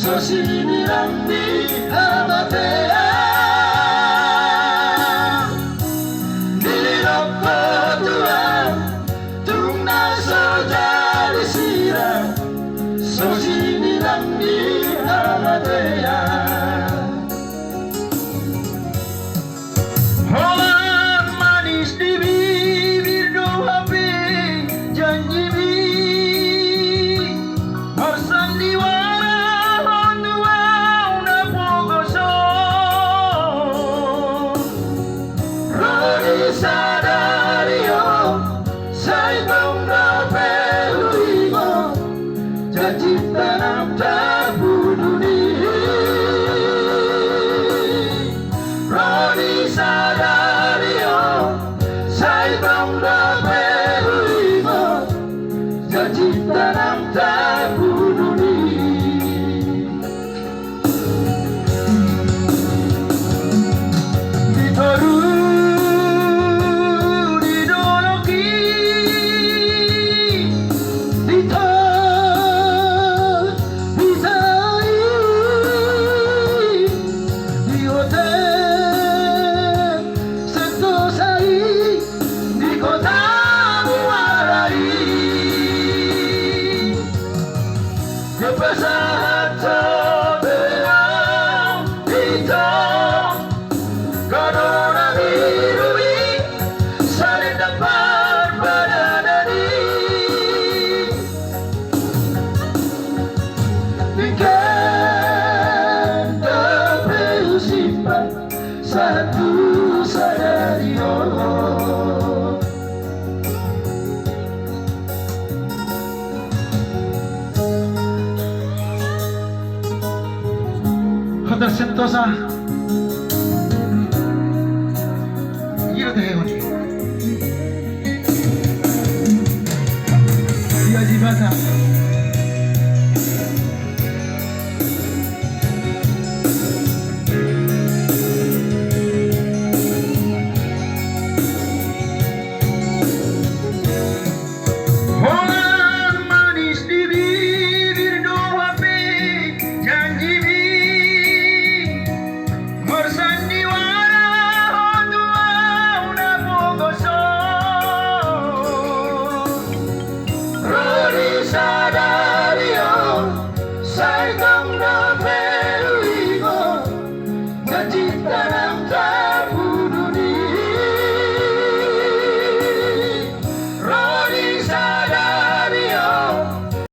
sosinirang di hamatea nilok kotuan tung naso jadi sirang sosinirang di hamatea holan manis di bibir dua janji sadario sai tong rapeluimo janji tanam tabudu diri Rodi sadario sai tong rapeluimo janji tanam tabudu diri satu sadario Hotel Sentosa